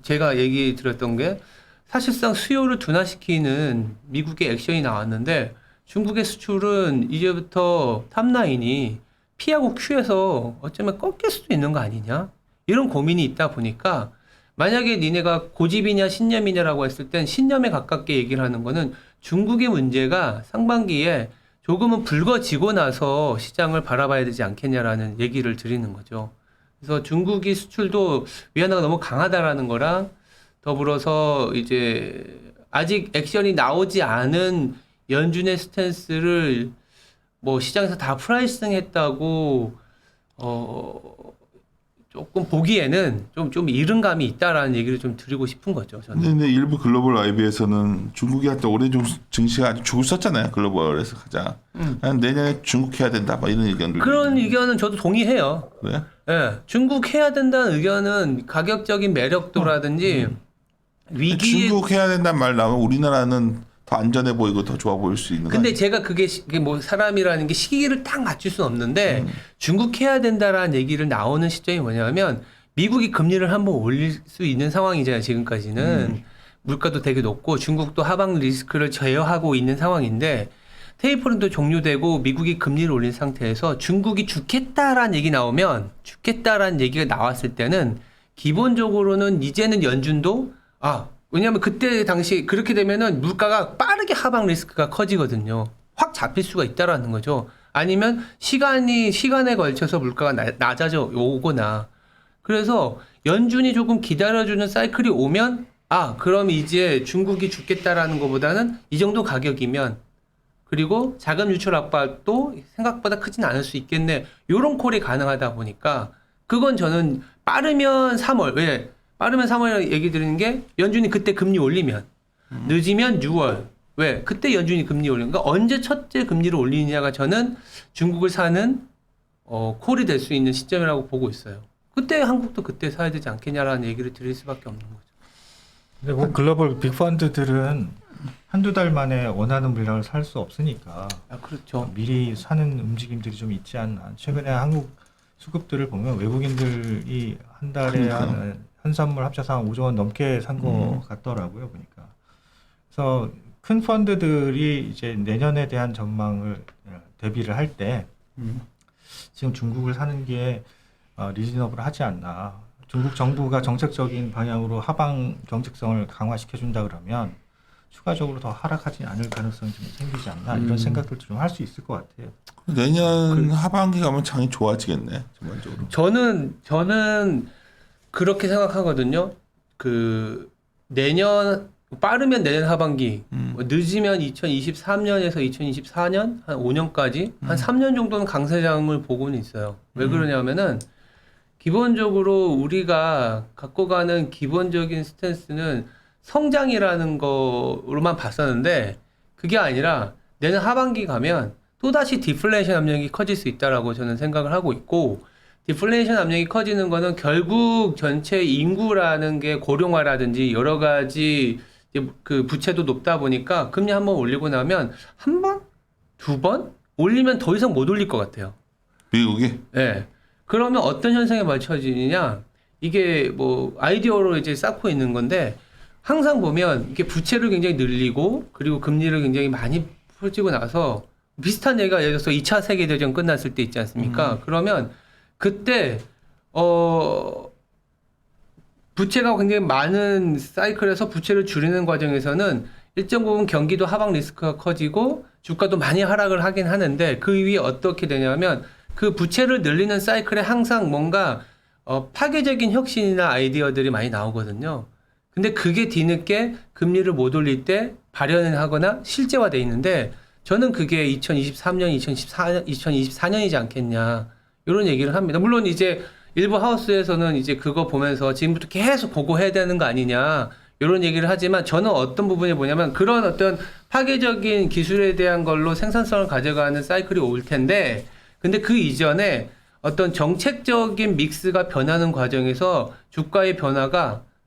제가 얘기 드렸던 게 사실상 수요를 둔화시키는 미국의 액션이 나왔는데 중국의 수출은 이제부터 탑라인이 P하고 Q에서 어쩌면 꺾일 수도 있는 거 아니냐? 이런 고민이 있다 보니까 만약에 니네가 고집이냐 신념이냐라고 했을 땐 신념에 가깝게 얘기를 하는 거는 중국의 문제가 상반기에 조금은 불거지고 나서 시장을 바라봐야 되지 않겠냐라는 얘기를 드리는 거죠. 그래서 중국이 수출도 위안화가 너무 강하다라는 거랑 더불어서 이제 아직 액션이 나오지 않은 연준의 스탠스를 뭐 시장에서 다 프라이싱 했다고 조금 보기에는 좀 이른 감이 있다라는 얘기를 좀 드리고 싶은 거죠. 저는. 근데 일부 글로벌 라이브에서는 중국이 할 때 올해 증시가 아주 죽을 썼잖아요. 글로벌에서 가자. 내년에 중국 해야 된다. 막 이런 의견들. 그런 의견은 저도 동의해요. 네? 예, 중국 해야 된다는 의견은 가격적인 매력도라든지 위기에 중국 해야 된다는 말 나오면 우리나라는 더 안전해 보이고 더 좋아 보일 수 있는. 근데 제가 그게 뭐 사람이라는 게 시기를 딱 맞출 수는 없는데 중국 해야 된다라는 얘기를 나오는 시점이 뭐냐면 미국이 금리를 한번 올릴 수 있는 상황이잖아요. 지금까지는 물가도 되게 높고 중국도 하방 리스크를 제어하고 있는 상황인데 테이퍼링도 종료되고 미국이 금리를 올린 상태에서 중국이 죽겠다라는 얘기 나오면 죽겠다라는 얘기가 나왔을 때는 기본적으로는 이제는 연준도 왜냐하면 그때 당시 그렇게 되면은 물가가 빠르게 하방 리스크가 커지거든요. 확 잡힐 수가 있다라는 거죠. 아니면 시간에 걸쳐서 물가가 낮아져 오거나. 그래서 연준이 조금 기다려주는 사이클이 오면 그럼 이제 중국이 죽겠다라는 것보다는 이 정도 가격이면 그리고 자금 유출 압박도 생각보다 크진 않을 수 있겠네. 요런 콜이 가능하다 보니까 그건 저는 빠르면 3월. 왜? 빠르면 3월 얘기 드리는 게 연준이 그때 금리 올리면 늦으면 6월. 왜? 그때 연준이 금리 올리는 그러니까 언제 첫째 금리를 올리느냐가 저는 중국을 사는 콜이 될 수 있는 시점이라고 보고 있어요. 그때 한국도 그때 사야 되지 않겠냐라는 얘기를 드릴 수밖에 없는 거죠. 근데 뭐 글로벌 빅펀드들은 한두 달 만에 원하는 물량을 살 수 없으니까 그렇죠. 미리 사는 움직임들이 좀 있지 않나. 최근에 한국 수급들을 보면 외국인들이 한 달에 한 현선물 합쳐서 한 5조 원 넘게 산 거 같더라고요, 보니까. 그래서 큰 펀드들이 이제 내년에 대한 전망을 대비를 할 때 지금 중국을 사는 게 리즈너블하지 않나. 중국 정부가 정책적인 방향으로 하방 정책성을 강화시켜준다 그러면 추가적으로 더 하락하지 않을 가능성이 좀 생기지 않나 이런 생각들도 좀 할 수 있을 것 같아요. 내년 하반기 가면 장이 좋아지겠네, 전반적으로. 저는 그렇게 생각하거든요. 빠르면 내년 하반기, 늦으면 2023년에서 2024년 한 5년까지 한 3년 정도는 강세장을 보고는 있어요. 왜 그러냐면은 기본적으로 우리가 갖고 가는 기본적인 스탠스는 성장이라는 거로만 봤었는데 그게 아니라 내년 하반기 가면 또다시 디플레이션 압력이 커질 수 있다라고 저는 생각을 하고 있고 디플레이션 압력이 커지는 거는 결국 전체 인구라는 게 고령화라든지 여러 가지 그 부채도 높다 보니까 금리 한번 올리고 나면 한 번, 두 번 올리면 더 이상 못 올릴 것 같아요. 미국이? 네. 그러면 어떤 현상에 맞춰지느냐? 이게 뭐 아이디어로 이제 쌓고 있는 건데 항상 보면 이게 부채를 굉장히 늘리고 그리고 금리를 굉장히 많이 풀지고 나서 비슷한 얘기가 예를 들어서 2차 세계대전 끝났을 때 있지 않습니까? 그러면 그때 부채가 굉장히 많은 사이클에서 부채를 줄이는 과정에서는 일정 부분 경기도 하방 리스크가 커지고 주가도 많이 하락을 하긴 하는데 그 위에 어떻게 되냐면 그 부채를 늘리는 사이클에 항상 뭔가 파괴적인 혁신이나 아이디어들이 많이 나오거든요. 근데 그게 뒤늦게 금리를 못 올릴 때 발현을 하거나 실제화돼 있는데 저는 그게 2023년, 2024년이지 않겠냐 이런 얘기를 합니다. 물론 이제 일부 하우스에서는 이제 그거 보면서 지금부터 계속 보고해야 되는 거 아니냐 이런 얘기를 하지만 저는 어떤 부분이 뭐냐면 그런 어떤 파괴적인 기술에 대한 걸로 생산성을 가져가는 사이클이 올 텐데 근데 그 이전에 어떤 정책적인 믹스가 변하는 과정에서 주가의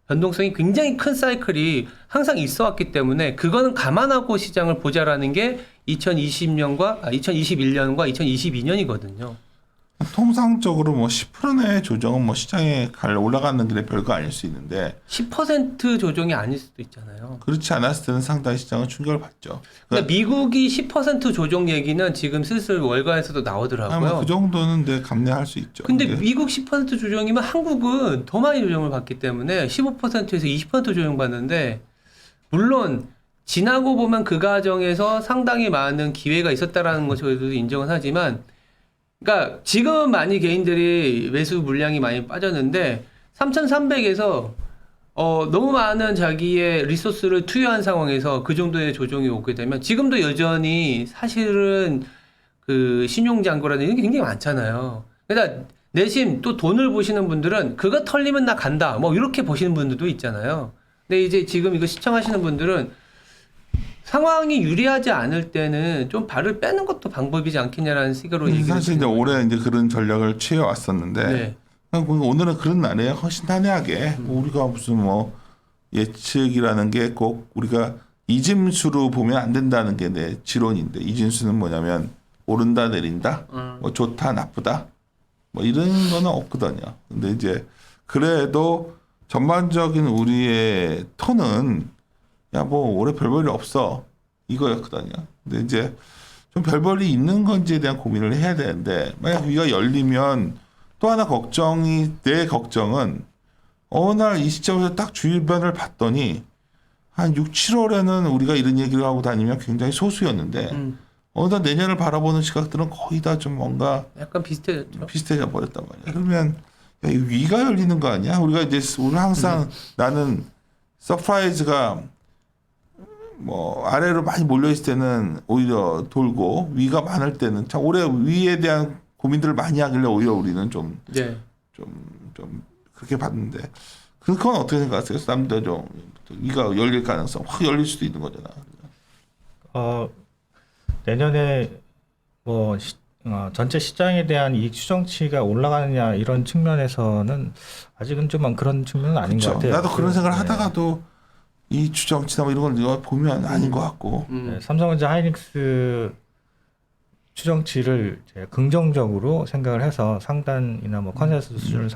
변동성이 굉장히 큰 사이클이 항상 있어 왔기 때문에 그거는 감안하고 시장을 보자라는 게 2021년과 2022년이거든요. 통상적으로 뭐 10% 내의 조정은 뭐 시장에 올라가는 길에 별거 아닐 수 있는데 10% 조정이 아닐 수도 있잖아요. 그렇지 않았을 때는 상당히 시장은 충격을 받죠. 그러니까 미국이 10% 조정 얘기는 지금 슬슬 월가에서도 나오더라고요. 그 정도는 감내할 수 있죠. 근데 미국 10% 조정이면 한국은 더 많이 조정을 받기 때문에 15%에서 20% 조정받는데 물론 지나고 보면 그 과정에서 상당히 많은 기회가 있었다라는 거 저희도 인정은 하지만 그러니까 지금 많이 개인들이 매수 물량이 많이 빠졌는데 3,300에서 너무 많은 자기의 리소스를 투여한 상황에서 그 정도의 조정이 오게 되면 지금도 여전히 사실은 그 신용잔고라는 게 굉장히 많잖아요. 그러니까 내심 또 돈을 보시는 분들은 그거 털리면 나 간다 뭐 이렇게 보시는 분들도 있잖아요. 근데 이제 지금 이거 시청하시는 분들은 상황이 유리하지 않을 때는 좀 발을 빼는 것도 방법이지 않겠냐라는 식으로 얘기를 사실 이제 올해 이제 그런 전략을 취해 왔었는데 네. 오늘은 그런 날이에요. 훨씬 단호하게 우리가 무슨 뭐 예측이라는 게 꼭 우리가 이짐수로 보면 안 된다는 게 내 지론인데 이짐수는 뭐냐면 오른다 내린다 뭐 좋다 나쁘다 뭐 이런 거는 없거든요. 근데 이제 그래도 전반적인 우리의 톤은 야 뭐 올해 별 볼일 없어 이거였거든요. 근데 이제 좀 별볼이 있는 건지에 대한 고민을 해야 되는데 만약 위가 열리면 또 하나 내 걱정은 어느 날 이 시점에서 딱 주변을 봤더니 한 6, 7월에는 우리가 이런 얘기를 하고 다니면 굉장히 소수였는데 어느 날 내년을 바라보는 시각들은 거의 다 좀 뭔가 약간 비슷해졌죠. 비슷해져 버렸단 말이야. 그러면 야, 이 위가 열리는 거 아니야? 우리 항상 나는 서프라이즈가 뭐 아래로 많이 몰려 있을 때는 오히려 돌고 위가 많을 때는 참 올해 위에 대한 고민들을 많이 하길래 오히려 우리는 좀 네. 그렇게 봤는데 그건 어떻게 생각하세요? 남들 좀 위가 열릴 가능성 확 열릴 수도 있는 거잖아. 내년에 뭐 전체 시장에 대한 이익 추정치가 올라가느냐 이런 측면에서는 아직은 좀 그런 측면은 아닌 것 같아요. 나도 그런 생각을 네. 하다가도 이 추정치나 뭐 이런 걸 보면 아닌 것 같고. 네, 삼성전자 하이닉스 추정치를 이제 긍정적으로 생각을 해서 상단이나 뭐 컨센서스 수준을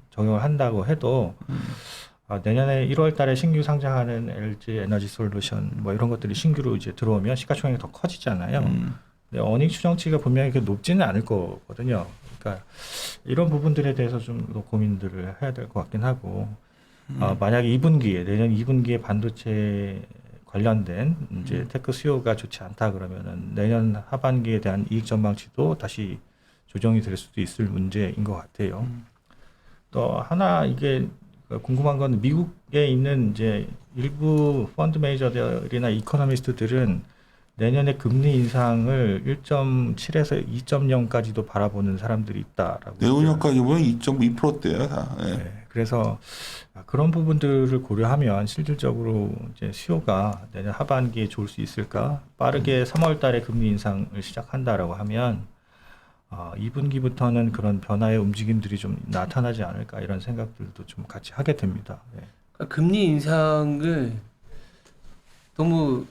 적용을 한다고 해도 내년에 1월 달에 신규 상장하는 LG 에너지 솔루션 뭐 이런 것들이 신규로 이제 들어오면 시가총액이 더 커지잖아요. 근데 어닝 추정치가 분명히 그렇게 높지는 않을 거거든요. 그러니까 이런 부분들에 대해서 좀 더 고민들을 해야 될 것 같긴 하고 만약 내년 2분기에 반도체 관련된 이제 테크 수요가 좋지 않다 그러면은 내년 하반기에 대한 이익 전망치도 다시 조정이 될 수도 있을 문제인 것 같아요. 또 하나 이게 궁금한 건 미국에 있는 이제 일부 펀드 매니저들이나 이코노미스트들은 내년에 금리 인상을 1.7에서 2.0까지도 바라보는 사람들이 있다라고. 내후년까지 보면 2.2%대요 다. 네. 네, 그래서 그런 부분들을 고려하면 실질적으로 이제 수요가 내년 하반기에 좋을 수 있을까? 빠르게 3월달에 금리 인상을 시작한다라고 하면 2분기부터는 그런 변화의 움직임들이 좀 나타나지 않을까 이런 생각들도 좀 같이 하게 됩니다. 네. 그러니까 금리 인상을 너무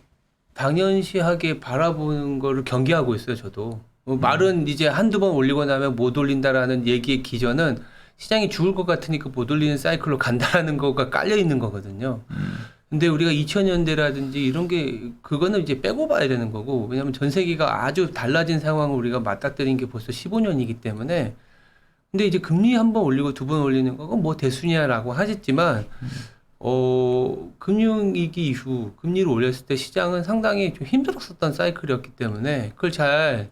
당연시하게 바라보는 거를 경계하고 있어요, 저도. 말은 이제 한두 번 올리고 나면 못 올린다라는 얘기의 기전은 시장이 죽을 것 같으니까 못 올리는 사이클로 간다라는 거가 깔려 있는 거거든요. 근데 우리가 2000년대라든지 이런 게 그거는 이제 빼고 봐야 되는 거고, 왜냐하면 전 세계가 아주 달라진 상황을 우리가 맞닥뜨린 게 벌써 15년이기 때문에. 근데 이제 금리 한 번 올리고 두 번 올리는 거가 뭐 대수냐라고 하셨지만 금융위기 이후 금리를 올렸을 때 시장은 상당히 좀 힘들었었던 사이클이었기 때문에 그걸 잘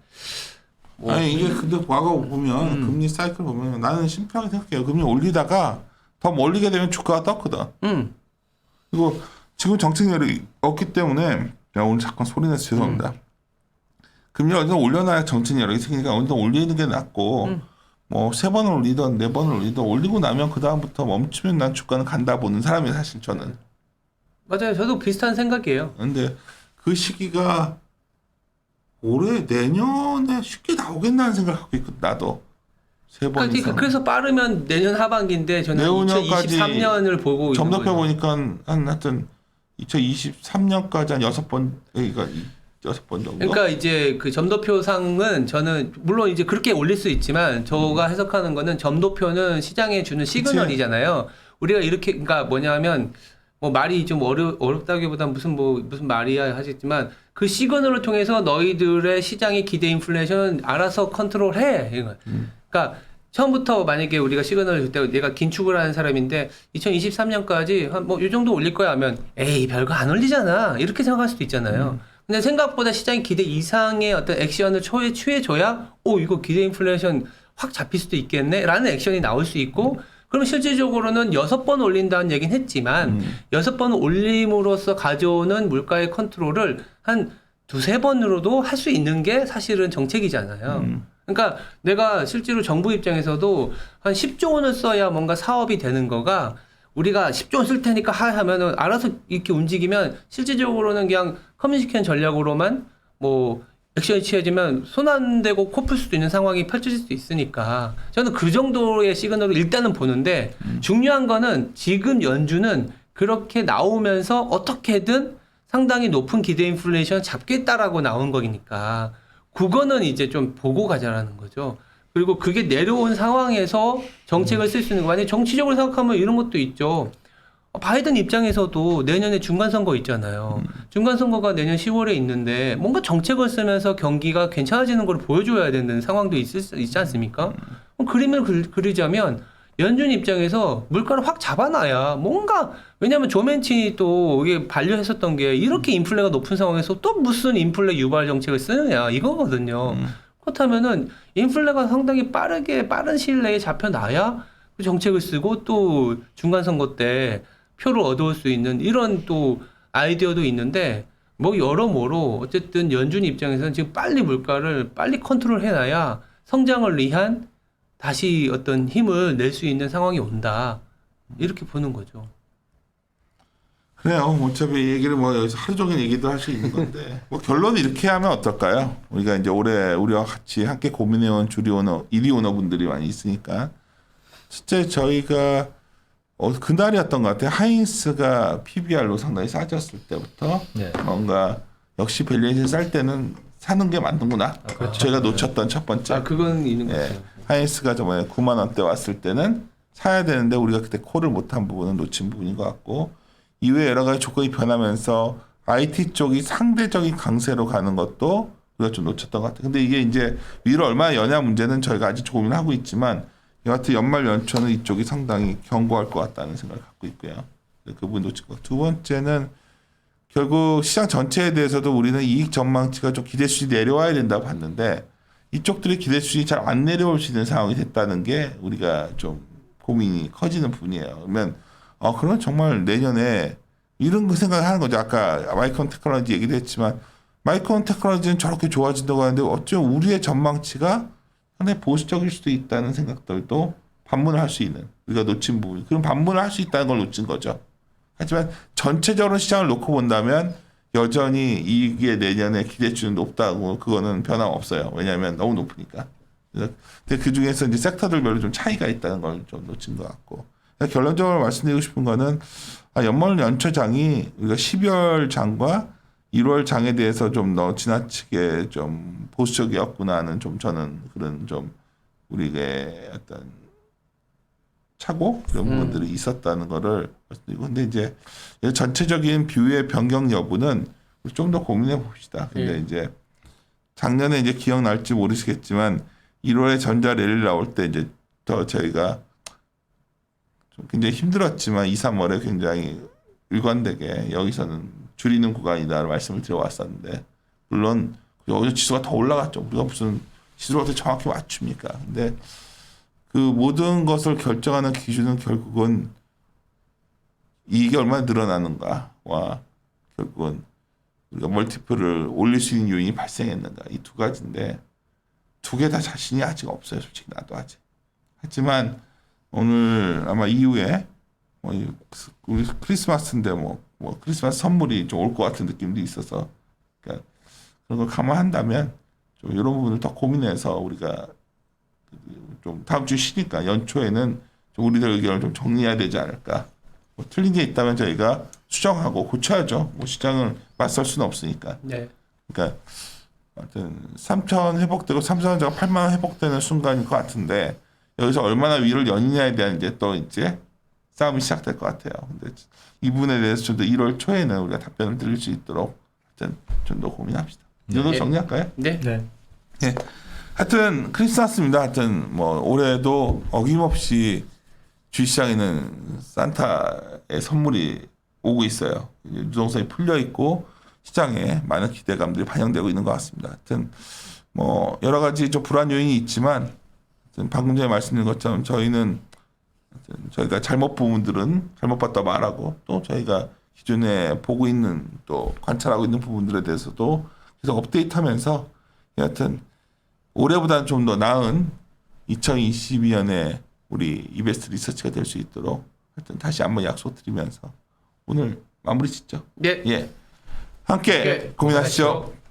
아니 이게 근데 과거 보면 금리 사이클 보면 나는 심플하게 생각해요. 금리 올리다가 더 올리게 되면 주가가 떴거든. 그리고 지금 정책력이 없기 때문에 야 오늘 잠깐 소리 내서 죄송합니다. 금리 어느 정도 올려놔야 정책력이 생기니까 어느 정도 올리는 게 낫고 뭐 3번을 올리든 4번을 올리든 올리고 나면 그 다음부터 멈추면 난 주가는 간다 보는 사람이 사실 저는. 맞아요. 저도 비슷한 생각이에요. 근데 그 시기가 올해 내년에 쉽게 나오겠다는 생각을 하고 있거든 나도. 3번 이상. 그래서 빠르면 내년 하반기인데 저는 내후년까지 2023년을 보고 있는 점도표 거예요. 보니까 하여튼 2023년까지 한 6번 그러니까 6번 정도. 그러니까 이제 그 점도표상은 저는 물론 이제 그렇게 올릴 수 있지만 저가 해석하는 거는 점도표는 시장에 주는 시그널이잖아요. 우리가 이렇게 그러니까 뭐냐면 뭐 말이 좀 어렵다기보다 무슨 말이야 하셨지만 그 시그널을 통해서 너희들의 시장의 기대 인플레이션 알아서 컨트롤해. 그러니까 처음부터 만약에 우리가 시그널을 줄 때 내가 긴축을 하는 사람인데 2023년까지 한 뭐 이 정도 올릴 거야 하면 에이 별거 안 올리잖아 이렇게 생각할 수도 있잖아요. 근데 생각보다 시장이 기대 이상의 어떤 액션을 취해줘야 이거 기대 인플레이션 확 잡힐 수도 있겠네 라는 액션이 나올 수 있고 그럼 실질적으로는 6번 올린다는 얘기는 했지만 6번 올림으로써 가져오는 물가의 컨트롤을 한 2-3번으로도 할 수 있는 게 사실은 정책이잖아요. 그러니까 내가 실제로 정부 입장에서도 한 10조 원을 써야 뭔가 사업이 되는 거가 우리가 10조 원 쓸 테니까 하면은 알아서 이렇게 움직이면 실질적으로는 그냥 커뮤니케이션 전략으로만 뭐 액션이 취해지면 손 안 대고 코 풀 수도 있는 상황이 펼쳐질 수 있으니까 저는 그 정도의 시그널을 일단은 보는데 중요한 거는 지금 연준은 그렇게 나오면서 어떻게든 상당히 높은 기대 인플레이션 잡겠다라고 나온 거니까 그거는 이제 좀 보고 가자라는 거죠. 그리고 그게 내려온 상황에서 정책을 쓸 수 있는 거. 만약에 정치적으로 생각하면 이런 것도 있죠. 바이든 입장에서도 내년에 중간선거 있잖아요. 중간선거가 내년 10월에 있는데 뭔가 정책을 쓰면서 경기가 괜찮아지는 걸 보여줘야 되는 상황도 있지 않습니까? 그림을 그리자면 연준 입장에서 물가를 확 잡아놔야 뭔가, 왜냐하면 조맨친이 또 이게 반려했었던 게 이렇게 인플레가 높은 상황에서 또 무슨 인플레 유발 정책을 쓰느냐 이거거든요. 그렇다면은 인플레가 상당히 빠른 시일 내에 잡혀놔야 그 정책을 쓰고 또 중간선거 때 표를 얻어올 수 있는 이런 또 아이디어도 있는데, 뭐 여러모로 어쨌든 연준 입장에서는 지금 빨리 물가를 빨리 컨트롤 해놔야 성장을 위한 다시 어떤 힘을 낼 수 있는 상황이 온다, 이렇게 보는 거죠. 그래요. 어차피 이 얘기를 뭐 여기서 하루 종일 얘기도 할 수 있는 건데 뭐 결론 이렇게 하면 어떨까요? 우리가 이제 올해 우리와 같이 함께 고민해온 주리 오너, 1위 오너분들이 많이 있으니까 실제 저희가 그날이었던 것 같아요. 하인스가 PBR로 상당히 싸졌을 때부터 네. 뭔가 역시 밸류에이션 쌀 때는 사는 게 맞는구나. 그렇죠. 저희가 놓쳤던 첫 번째. 그건 있는 것 예. 같아요. 하인스가 저번에 9만 원대 왔을 때는 사야 되는데 우리가 그때 콜을 못한 부분은 놓친 부분인 것 같고, 이외에 여러 가지 조건이 변하면서 IT 쪽이 상대적인 강세로 가는 것도 우리가 좀 놓쳤던 것 같아요. 근데 이게 이제 위로 얼마나 여냐 문제는 저희가 아직 고민을 하고 있지만, 여하튼 연말 연초는 이쪽이 상당히 견고할 것 같다는 생각을 갖고 있고요. 그 부분 놓칠 것. 두 번째는 결국 시장 전체에 대해서도 우리는 이익 전망치가 좀 기대 수준이 내려와야 된다고 봤는데, 이쪽들이 기대 수준이 잘 안 내려올 수 있는 상황이 됐다는 게 우리가 좀 고민이 커지는 부분이에요. 그러면 그러면 정말 내년에 이런 거 생각을 하는 거죠. 아까 마이크론 테크놀로지 얘기도 했지만 마이크론 테크놀로지는 저렇게 좋아진다고 하는데 어쩌면 우리의 전망치가 상당히 보수적일 수도 있다는 생각들도 반문을 할 수 있는, 우리가 놓친 부분, 그런 반문을 할 수 있다는 걸 놓친 거죠. 하지만 전체적으로 시장을 놓고 본다면 여전히 이게 내년에 기대치는 높다고, 그거는 변함없어요. 왜냐하면 너무 높으니까. 근데 그 중에서 이제 섹터들별로 좀 차이가 있다는 걸 좀 놓친 것 같고, 결론적으로 말씀드리고 싶은 거는 연말 연초장이 우리가 12월 장과 1월 장에 대해서 좀 더 지나치게 좀 보수적이었구나 하는 좀 저는 그런 좀 우리의 어떤 착오 그런 부분들이 있었다는 거를 말씀드리고, 근데 이제 전체적인 뷰의 변경 여부는 좀 더 고민해 봅시다. 근데 이제 작년에 이제 기억날지 모르시겠지만 1월에 전자 랠리 나올 때 이제 더 저희가 좀 굉장히 힘들었지만 2, 3월에 굉장히 일관되게 여기서는 줄이는 구간이다라는 말씀을 드려왔었는데, 물론 여기서 지수가 더 올라갔죠. 우리가 무슨 지수를 어떻게 정확히 맞춥니까? 근데 그 모든 것을 결정하는 기준은 결국은 이익이 얼마나 늘어나는가와 결국은 우리가 멀티플을 올릴 수 있는 요인이 발생했는가, 이 두 가지인데 두 개 다 자신이 아직 없어요. 솔직히 나도 아직. 하지만 오늘 아마 이후에 우리 크리스마스인데 뭐 크리스마스 선물이 좀 올 것 같은 느낌도 있어서, 그러니까 그런 걸 감안한다면 좀 이런 부분을 더 고민해서 우리가 좀 다음 주 쉬니까 연초에는 좀 우리들 의견을 좀 정리해야 되지 않을까. 뭐 틀린 게 있다면 저희가 수정하고 고쳐야죠. 뭐 시장을 맞설 수는 없으니까. 네. 그러니까 하여튼 3,000 회복되고 3,000원짜리가 8만 원 회복되는 순간일 것 같은데, 여기서 얼마나 위를 여느냐에 대한 이제 또 이제 싸움이 시작될 것 같아요. 근데 이 부분에 대해서 좀 더 1월 초에는 우리가 답변을 드릴 수 있도록 하여튼 좀 더 고민합시다. 이 정도 정리할까요? 네. 네. 네. 하여튼 크리스마스입니다. 하여튼 뭐 올해도 어김없이 주식시장에는 산타의 선물이 오고 있어요. 유동성이 풀려 있고 시장에 많은 기대감들이 반영되고 있는 것 같습니다. 하여튼 뭐 여러 가지 좀 불안 요인이 있지만, 방금 전에 말씀드린 것처럼 저희는 저희가 잘못 부분들은 잘못 봤다 말하고, 또 저희가 기존에 보고 있는 또 관찰하고 있는 부분들에 대해서도 계속 업데이트하면서 여하튼 올해보다는 좀 더 나은 2022년에 우리 이베스트 리서치가 될 수 있도록 하여튼 다시 한번 약속드리면서 오늘 마무리 짓죠. 네. 예. 함께 네, 고민하시죠. 고민하시죠.